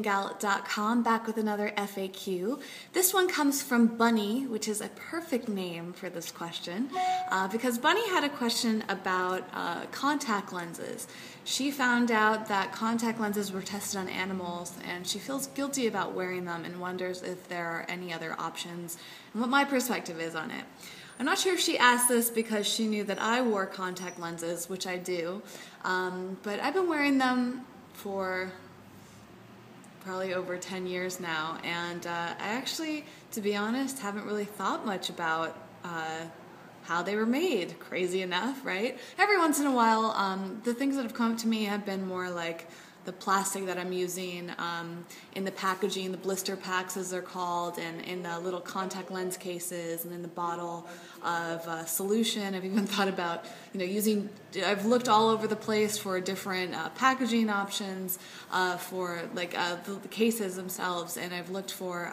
SlimmingGal.com, back with another FAQ. This one comes from Bunny, which is a perfect name for this question, because Bunny had a question about contact lenses. She found out that contact lenses were tested on animals, and she feels guilty about wearing them and wonders if there are any other options and what my perspective is on it. I'm not sure if she asked this because she knew that I wore contact lenses, which I do, but I've been wearing them for probably over 10 years now, and I actually, to be honest, haven't really thought much about how they were made. Crazy enough, right? Every once in a while, the things that have come to me have been more like the plastic that I'm using in the packaging, the blister packs as they're called, and in the little contact lens cases, and in the bottle of solution. I've even thought about, I've looked all over the place for different packaging options for like the cases themselves, and I've looked for,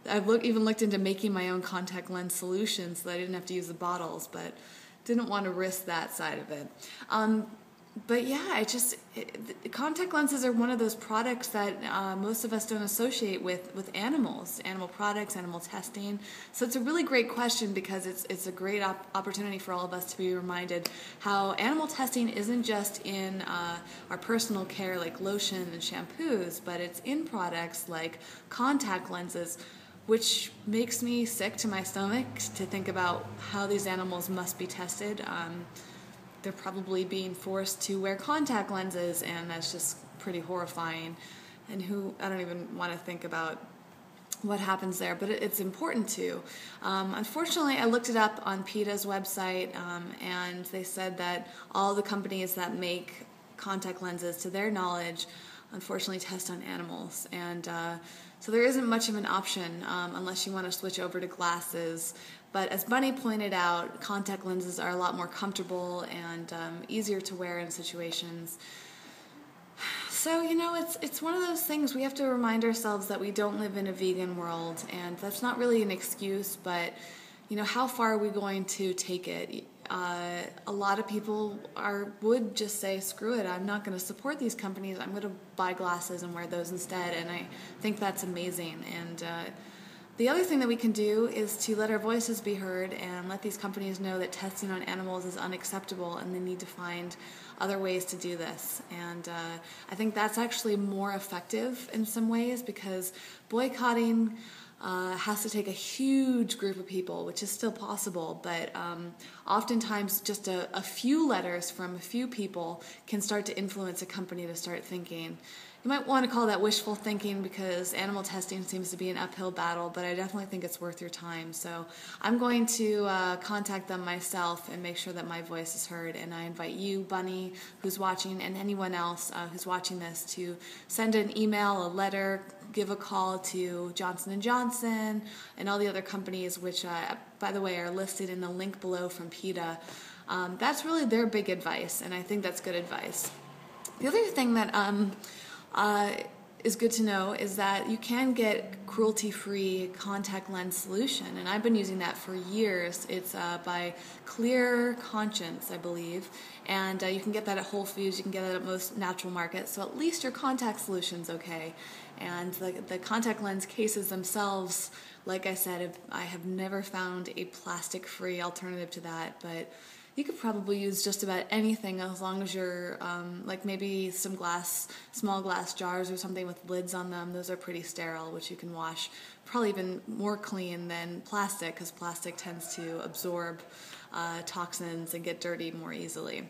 even looked into making my own contact lens solution so that I didn't have to use the bottles, but didn't want to risk that side of it. But yeah, contact lenses are one of those products that most of us don't associate with animals, animal products, animal testing. So it's a really great question because it's a great opportunity for all of us to be reminded how animal testing isn't just in our personal care like lotion and shampoos, but it's in products like contact lenses, which makes me sick to my stomach to think about how these animals must be tested. They're probably being forced to wear contact lenses, and that's just pretty horrifying. And I don't even want to think about what happens there, but it's important to. Unfortunately, I looked it up on PETA's website, and they said that all the companies that make contact lenses, to their knowledge, unfortunately test on animals. And so there isn't much of an option unless you want to switch over to glasses. But as Bunny pointed out, contact lenses are a lot more comfortable and easier to wear in situations. So, it's one of those things we have to remind ourselves that we don't live in a vegan world, and that's not really an excuse, but, how far are we going to take it? A lot of people would just say, screw it, I'm not going to support these companies, I'm going to buy glasses and wear those instead, and I think that's amazing. And the other thing that we can do is to let our voices be heard and let these companies know that testing on animals is unacceptable and they need to find other ways to do this. And I think that's actually more effective in some ways, because boycotting has to take a huge group of people, which is still possible, but oftentimes just a few letters from a few people can start to influence a company to start thinking. You might want to call that wishful thinking, because animal testing seems to be an uphill battle, but I definitely think it's worth your time. So I'm going to contact them myself and make sure that my voice is heard. And I invite you, Bunny, who's watching, and anyone else who's watching this, to send an email, a letter, give a call to Johnson & Johnson and all the other companies, which, by the way, are listed in the link below from PETA. That's really their big advice, and I think that's good advice. The other thing that is good to know is that you can get cruelty-free contact lens solution, and I've been using that for years. It's by Clear Conscience, I believe, and you can get that at Whole Foods, you can get it at most natural markets, so at least your contact solution's okay. And the contact lens cases themselves, like I said, I have never found a plastic-free alternative to that, but you could probably use just about anything as long as you're, like maybe some small glass jars or something with lids on them. Those are pretty sterile, which you can wash probably even more clean than plastic, because plastic tends to absorb toxins and get dirty more easily.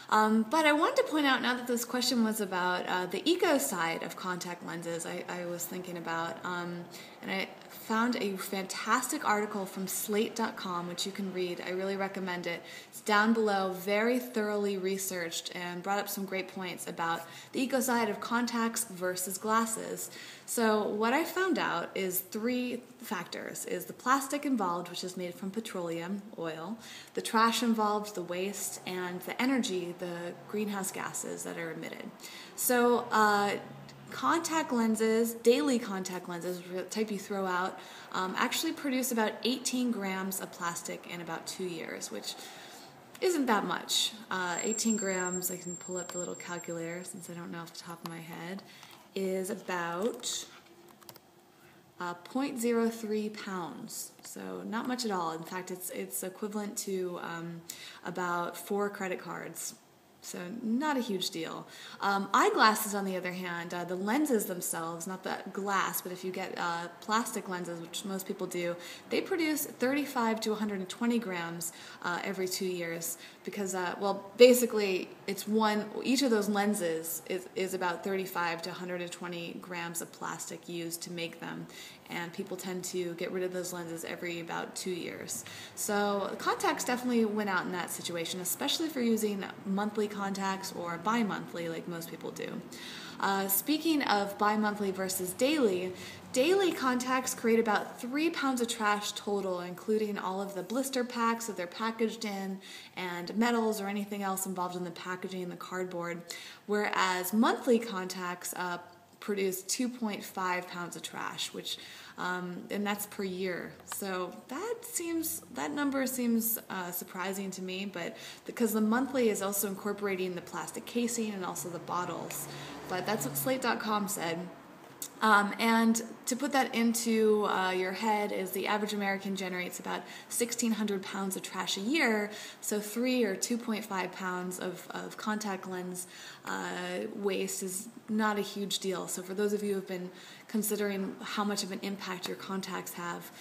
But I wanted to point out, now that this question was about the eco side of contact lenses, I was thinking about, and I found a fantastic article from slate.com, which you can read. I really recommend it. It's down below, very thoroughly researched, and brought up some great points about the eco side of contacts versus glasses. So what I found out is 3 factors: is the plastic involved, which is made from petroleum oil, the trash involved, the waste, and the energy, the greenhouse gases that are emitted. So contact lenses, daily contact lenses, the type you throw out, actually produce about 18 grams of plastic in about 2 years, which isn't that much. 18 grams, I can pull up the little calculator since I don't know off the top of my head. is about 0.03 pounds, so not much at all. In fact, it's equivalent to about 4 credit cards. So not a huge deal. Eyeglasses, on the other hand, the lenses themselves, not the glass, but if you get plastic lenses, which most people do, they produce 35 to 120 grams every 2 years because, well, basically each of those lenses is about 35 to 120 grams of plastic used to make them, and people tend to get rid of those lenses every about 2 years. So contacts definitely win out in that situation, especially if you're using monthly contacts or bi-monthly like most people do. Speaking of bi-monthly versus daily contacts create about 3 pounds of trash total, including all of the blister packs that they're packaged in and metals or anything else involved in the packaging and the cardboard, whereas monthly contacts produce 2.5 pounds of trash, which and that's per year. So that number seems surprising to me, but because the monthly is also incorporating the plastic casing and also the bottles. But that's what Slate.com said. And to put that into your head is the average American generates about 1,600 pounds of trash a year, so 3 or 2.5 pounds of contact lens waste is not a huge deal. So for those of you who have been considering how much of an impact your contacts have,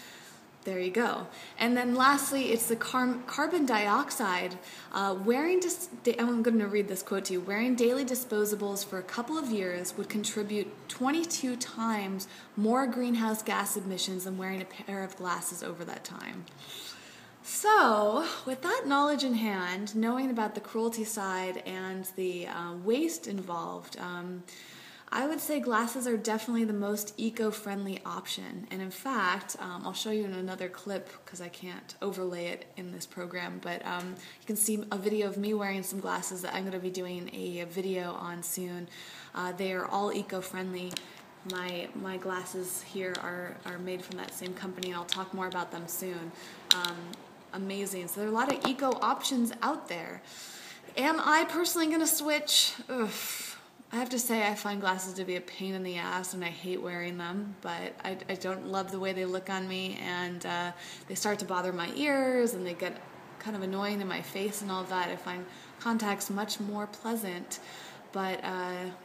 there you go. And then lastly, it's the carbon dioxide. I'm going to read this quote to you. Wearing daily disposables for a couple of years would contribute 22 times more greenhouse gas emissions than wearing a pair of glasses over that time. So, with that knowledge in hand, knowing about the cruelty side and the waste involved, I would say glasses are definitely the most eco-friendly option. And in fact, I'll show you in another clip because I can't overlay it in this program, but you can see a video of me wearing some glasses that I'm going to be doing a video on soon. They are all eco-friendly. My glasses here are made from that same company, and I'll talk more about them soon. Amazing. So there are a lot of eco options out there. Am I personally going to switch? Ugh. I have to say I find glasses to be a pain in the ass and I hate wearing them, but I don't love the way they look on me, and they start to bother my ears and they get kind of annoying in my face and all that. I find contacts much more pleasant, but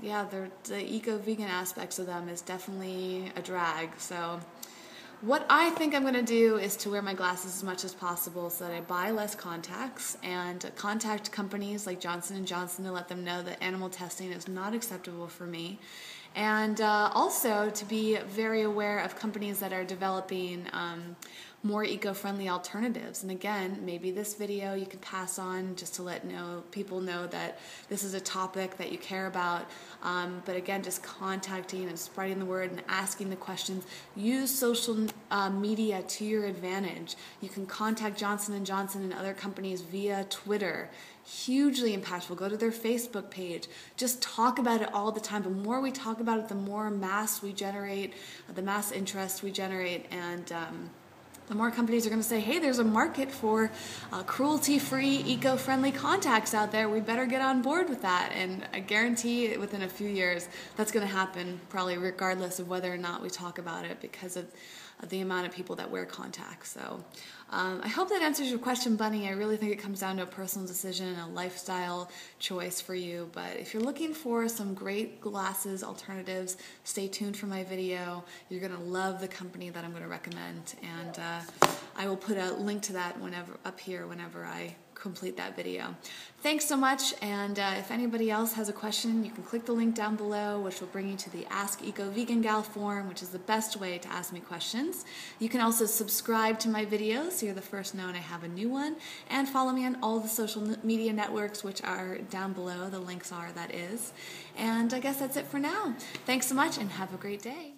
yeah, the eco-vegan aspects of them is definitely a drag. So what I think I'm going to do is to wear my glasses as much as possible so that I buy less contacts and contact companies like Johnson & Johnson to let them know that animal testing is not acceptable for me. And also to be very aware of companies that are developing more eco-friendly alternatives. And again, maybe this video you can pass on just to let people know that this is a topic that you care about. But again, just contacting and spreading the word and asking the questions. Use social media to your advantage. You can contact Johnson & Johnson and other companies via Twitter. Hugely impactful. Go to their Facebook page. Just talk about it all the time. The more we talk about it, the more mass we generate, the mass interest we generate, and the more companies are going to say, hey, there's a market for cruelty-free, eco-friendly contacts out there. We better get on board with that. And I guarantee within a few years that's going to happen, probably regardless of whether or not we talk about it, because of the amount of people that wear contacts. So I hope that answers your question, Bunny. I really think it comes down to a personal decision and a lifestyle choice for you. But if you're looking for some great glasses alternatives, stay tuned for my video. You're going to love the company that I'm going to recommend. And I will put a link to that up here whenever I complete that video. Thanks so much, and if anybody else has a question, you can click the link down below, which will bring you to the Ask Eco Vegan Gal forum, which is the best way to ask me questions. You can also subscribe to my videos so you're the first to know when I have a new one, and follow me on all the social media networks, which are down below. The links are, that is. And I guess that's it for now. Thanks so much, and have a great day.